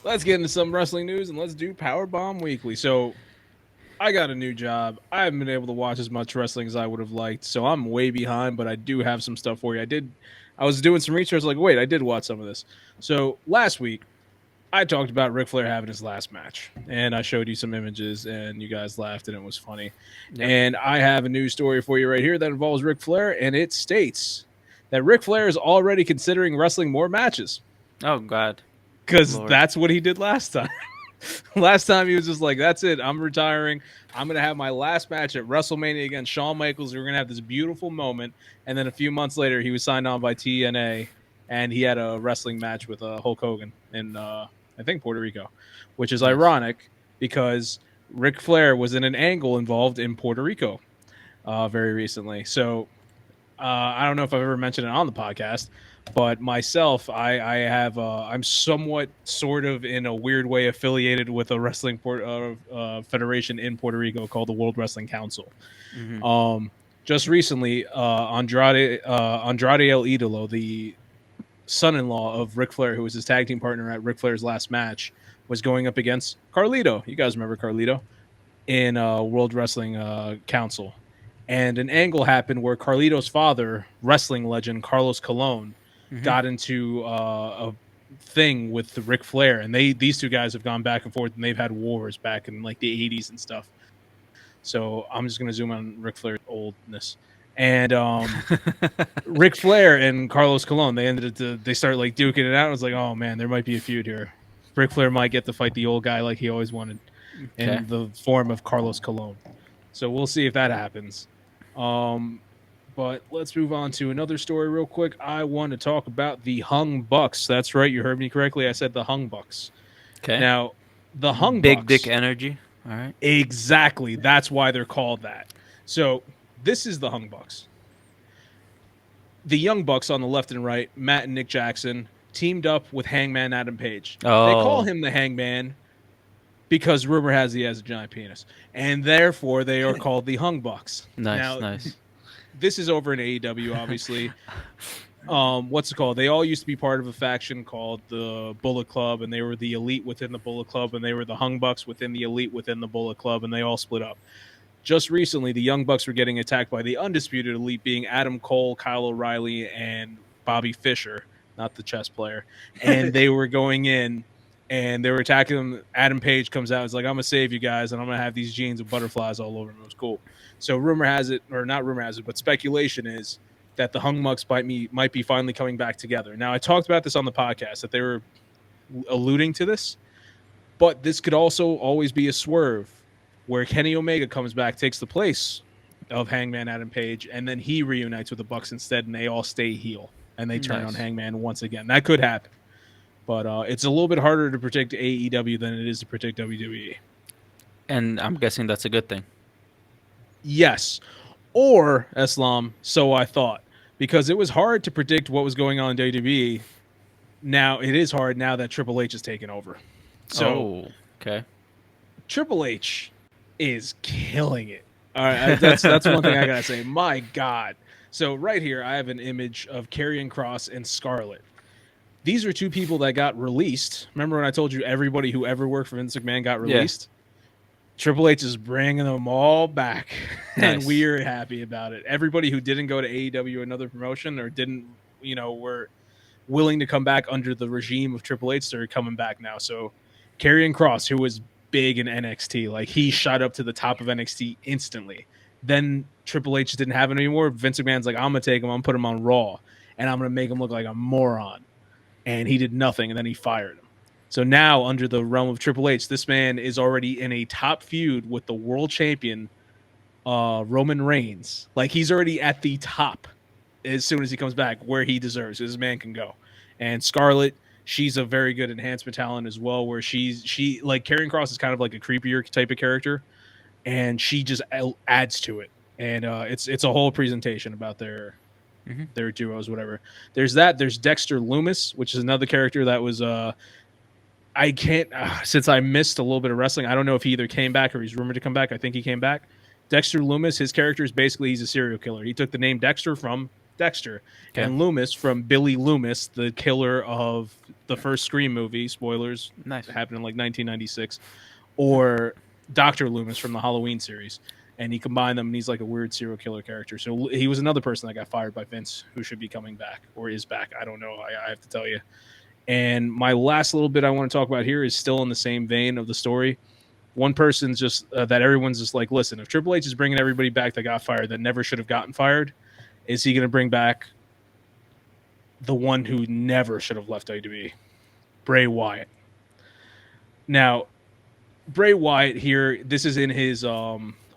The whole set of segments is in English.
let's get into some wrestling news and let's do PowerBomb Weekly. So I got a new job. I haven't been able to watch as much wrestling as I would have liked, so I'm way behind, but I do have some stuff for you. I was doing some research, like, wait, I did watch some of this. So last week, I talked about Ric Flair having his last match, and I showed you some images, and you guys laughed, and it was funny. Yep. And I have a news story for you right here that involves Ric Flair, and it states that Ric Flair is already considering wrestling more matches Oh God, because Lord. that's what he did last time. Last time he was just like, that's it. I'm retiring. I'm going to have my last match at WrestleMania against Shawn Michaels. We're going to have this beautiful moment. And then a few months later, he was signed on by TNA, and he had a wrestling match with Hulk Hogan in, I think, Puerto Rico, which is Nice. ironic because Ric Flair was in an angle involved in Puerto Rico very recently. So I don't know if I've ever mentioned it on the podcast, but myself, I have I'm somewhat sort of in a weird way affiliated with a wrestling federation in Puerto Rico called the World Wrestling Council. Hmm. Just recently, Andrade El Idolo, the son-in-law of Ric Flair, who was his tag team partner at Ric Flair's last match, was going up against Carlito. You guys remember Carlito in World Wrestling Council. And an angle happened where Carlito's father, wrestling legend Carlos Colon, Hmm. got into a thing with the Ric Flair, and these two guys have gone back and forth, and they've had wars back in like the '80s and stuff. So I'm just gonna zoom on Ric Flair's oldness, and Ric Flair and Carlos Colon, they start like duking it out. I was like, oh man, there might be a feud here. Ric Flair might get to fight the old guy like he always wanted Okay. in the form of Carlos Colon. So we'll see if that happens. Um, but let's move on to another story real quick. I want to talk about the Hung Bucks. That's right, you heard me correctly. I said the Hung Bucks. Okay. Now, the Hung Big dick Bucks, energy. All right. exactly. That's why they're called that. So this is the Hung Bucks. The Young Bucks on the left and right, Matt and Nick Jackson, teamed up with Hangman Adam Page. They call Oh, him the Hangman because rumor has he has a giant penis, and therefore they are called the Hung Bucks. nice, Now, nice. this is over in AEW, obviously. What's it called? They all used to be part of a faction called the Bullet Club, and they were the elite within the Bullet Club, and they were the Hung Bucks within the elite within the Bullet Club, and they all split up. Just recently, the Young Bucks were getting attacked by the undisputed elite, being Adam Cole, Kyle O'Reilly, and Bobby Fischer, not the chess player. And they were going in and they were attacking them. Adam Page comes out, is like, I'm gonna save you guys, and I'm gonna have these jeans with butterflies all over them. It was cool. So rumor has it, or not rumor has it, but speculation is that the Hung Bucks might be finally coming back together. Now, I talked about this on the podcast that they were alluding to this, but this could also always be a swerve where Kenny Omega comes back, takes the place of Hangman Adam Page, and then he reunites with the Bucks instead, and they all stay heel and they turn on Nice. Hangman once again. That could happen, but it's a little bit harder to predict AEW than it is to predict WWE. And I'm guessing that's a good thing. Yes, or Eslam. So I thought, because it was hard to predict what was going on in WWE. Now it is hard now that Triple H is taken over. So Oh, okay. Triple H is killing it. All right, that's one thing I gotta say. My God. So right here, I have an image of Karrion Kross and Scarlett. These are two people that got released. Remember when I told you everybody who ever worked for Vince McMahon got Yeah. released? Triple H is bringing them all back, and Nice. we're happy about it. Everybody who didn't go to AEW, another promotion, or didn't, were willing to come back under the regime of Triple H, they're coming back now. So Karrion Kross, who was big in NXT, like he shot up to the top of NXT instantly. Then Triple H didn't have it anymore. Vince McMahon's like, I'm gonna take him, I'm gonna put him on Raw, and I'm gonna make him look like a moron. And he did nothing, and then he fired him. So now, under the realm of Triple H, this man is already in a top feud with the world champion Roman Reigns. Like he's already at the top as soon as he comes back, where he deserves. This man can go. And Scarlett, she's a very good enhancement talent as well. Where she like Karrion Kross is kind of like a creepier type of character, and she just adds to it. And it's a whole presentation about their duos, whatever. There's that. There's Dexter Loomis, which is another character that was I can't since I missed a little bit of wrestling. I don't know if he either came back or he's rumored to come back. I think he came back. Dexter Loomis, his character is basically he's a serial killer. He took the name Dexter from Dexter, Okay. and Loomis from Billy Loomis, the killer of the first Scream movie. Spoilers, Nice. happened in like 1996, or Dr. Loomis from the Halloween series. And he combined them, and he's like a weird serial killer character. So he was another person that got fired by Vince, who should be coming back or is back. I don't know. I have to tell you. And my last little bit I want to talk about here is still in the same vein of the story. One person's just that everyone's just like, listen, if Triple H is bringing everybody back that got fired that never should have gotten fired, is he going to bring back the one who never should have left WWE? Bray Wyatt. Now, Bray Wyatt here, this is in his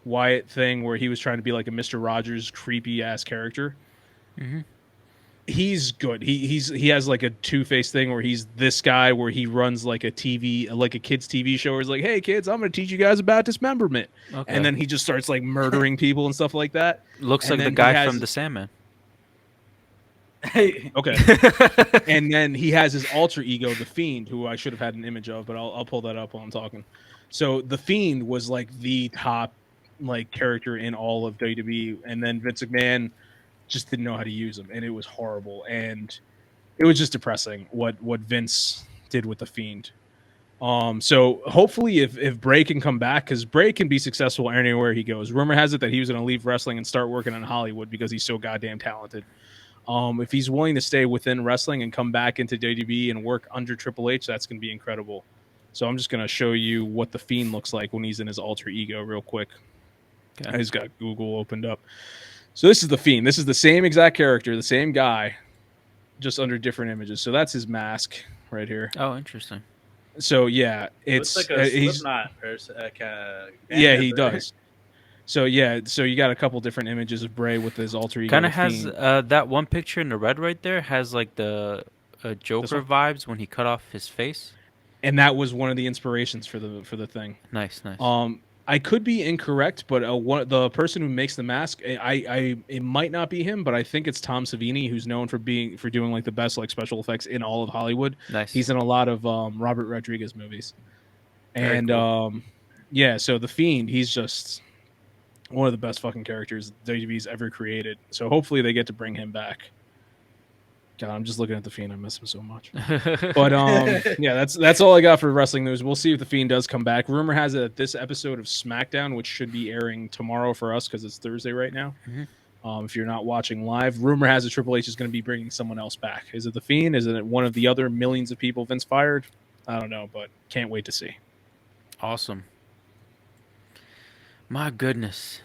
Wyatt thing where he was trying to be like a Mr. Rogers creepy ass character. Mm-hmm. He's good. He has like a two-faced thing where he's this guy where he runs like a kids TV show where he's like, hey kids, I'm gonna teach you guys about dismemberment. Okay. And then he just starts like murdering people and stuff like that. Looks And like the then guy from The Sandman. Hey, Okay. And then he has his alter ego, the Fiend, who I should have had an image of, but I'll pull that up while I'm talking. So the Fiend was like the top like character in all of WWE, and then Vince McMahon just didn't know how to use him, and it was horrible, and it was just depressing what Vince did with the Fiend. So hopefully if Bray can come back, because Bray can be successful anywhere he goes. Rumor has it that he was going to leave wrestling and start working in Hollywood because he's so goddamn talented. If he's willing to stay within wrestling and come back into WWE and work under Triple H, that's going to be incredible. So I'm just going to show you what the Fiend looks like when he's in his alter ego real quick. Okay. I just got Google opened up. So this is the Fiend. This is the same exact character, the same guy, just under different images. So that's his mask right here. Oh, interesting. So yeah, it's looks like a he's Slipknot person. yeah, he does. So yeah, so you got a couple different images of Bray with his alter ego. Kind the of has Fiend. that one picture in the red right there has like the Joker vibes when he cut off his face. And that was one of the inspirations for the thing. Nice, nice. I could be incorrect, but the person who makes the mask, it might not be him, but I think it's Tom Savini, who's known for doing like the best like special effects in all of Hollywood. Nice. He's in a lot of Robert Rodriguez movies, Very and cool. yeah. So the Fiend, he's just one of the best fucking characters WWE's ever created. So hopefully they get to bring him back. God, I'm just looking at the Fiend. I miss him so much. But yeah, that's all I got for wrestling news. We'll see if the Fiend does come back. Rumor has it that this episode of SmackDown, which should be airing tomorrow for us because it's Thursday right now. Mhm. If you're not watching live, rumor has it Triple H is going to be bringing someone else back. Is it the Fiend? Is it one of the other millions of people Vince fired? I don't know, but can't wait to see. Awesome. My goodness.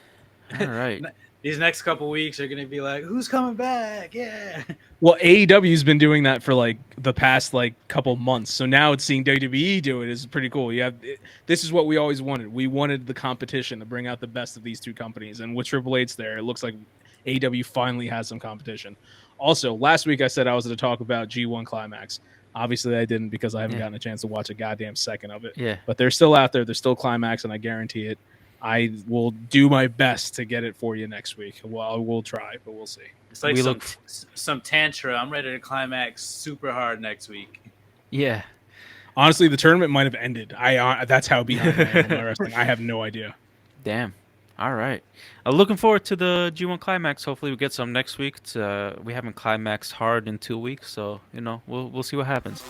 All right. These next couple weeks are gonna be like, who's coming back? Yeah. Well, AEW's been doing that for like the past like couple months. So now it's seeing WWE do it is pretty cool. This is what we always wanted. We wanted the competition to bring out the best of these two companies. And with Triple H there, it looks like AEW finally has some competition. Also, last week I said I was going to talk about G1 Climax. Obviously I didn't because I haven't gotten a chance to watch a goddamn second of it. Yeah. But they're still out there. They're still Climax, and I guarantee it. I will do my best to get it for you next week. Well, we'll try, but we'll see. It's like We some tantra. I'm ready to climax super hard next week. Yeah. Honestly, the tournament might have ended. That's how behind I am on my wrestling. I have no idea. Damn. All right. Looking forward to the G1 Climax. Hopefully we get some next week. We haven't climaxed hard in 2 weeks, so we'll see what happens.